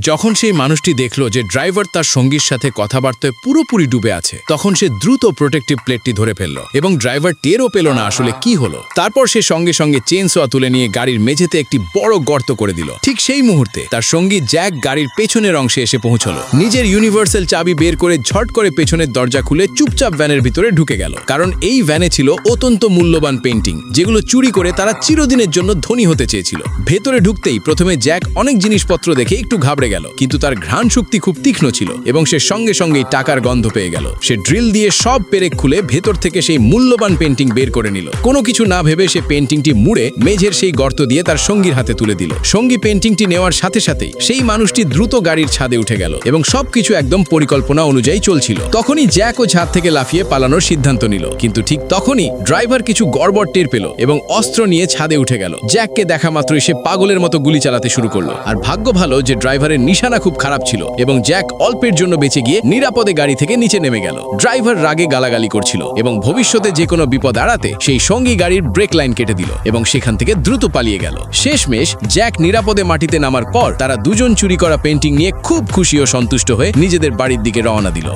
যখন সেই মানুষটি দেখল যে ড্রাইভার তার সঙ্গীর সাথে কথাবার্তায় পুরোপুরি ডুবে আছে, তখন সে দ্রুত প্রোটেক্টিভ প্লেটটি ধরে ফেলল এবং ড্রাইভার টেরও পেল না আসলে কি হলো। তারপর সে সঙ্গে সঙ্গে চেনসোয়া তুলে নিয়ে গাড়ির মেঝেতে একটি বড় গর্ত করে দিল। ঠিক সেই মুহূর্তে তার সঙ্গী জ্যাক গাড়ির পেছনের অংশে এসে পৌঁছলো। নিজের ইউনিভার্সাল চাবি বের করে ঝট করে পেছনের দরজা খুলে চুপচাপ ভ্যানের ভিতরে ঢুকে গেল, কারণ এই ভ্যানে ছিল অত্যন্ত মূল্যবান পেন্টিং, যেগুলো চুরি করে তারা চিরদিনের জন্য ধনী হতে চেয়েছিল। ভেতরে ঢুকতেই প্রথমে জ্যাক অনেক জিনিসপত্র দেখে একটু ঘাবড়ে গেল, কিন্তু তার ঘ্রাণ শক্তি খুব তীক্ষ্ণ ছিল এবং সে সঙ্গে সঙ্গেই টাকার গন্ধ পেয়ে গেল। সে ড্রিল দিয়ে সব পেরেক খুলে ভেতর থেকে সেই মূল্যবান পেন্টিং বের করে নিল। কোনো কিছু না ভেবে সে পেন্টিংটি মুড়ে মেঝের সেই গর্ত দিয়ে তার সঙ্গীর হাতে তুলে দিল। সঙ্গী পেন্টিংটি নেওয়ার সাথে সাথেই সেই মানুষটি দ্রুত গাড়ির ছাদে উঠে গেল এবং সবকিছু একদম পরিকল্পনা অনুযায়ী চলছিল। তখনই জ্যাক ও ছাদ থেকে লাফিয়ে পালানোর সিদ্ধান্ত নিল, কিন্তু ঠিক তখনই ড্রাইভার কিছু গড়বড় টের পেল এবং অস্ত্র নিয়ে ছাদে উঠে গেল। জ্যাককে দেখা মাত্রই সে পাগলের মতো গুলি চালাতে শুরু করলো। আর ভাগ্য ভালো যে ড্রাইভারের নিশানা খুব খারাপ ছিল এবং জ্যাক অল্পের জন্য বেঁচে গিয়ে নিরাপদে গাড়ি থেকে নিচে নেমে গেল। ড্রাইভার রাগে গালাগালি করছিল এবং ভবিষ্যতে যে কোনো বিপদ এড়াতে সেই সঙ্গী গাড়ির ব্রেক লাইন কেটে দিল এবং সেখান থেকে দ্রুত পালিয়ে গেল। শেষমেশ জ্যাক নিরাপদে মাটিতে নামার পর তারা দুজন চুরি করা পেন্টিং নিয়ে খুব খুশি ও সন্তুষ্ট হয়ে নিজেদের বাড়ির দিকে রওনা দিল।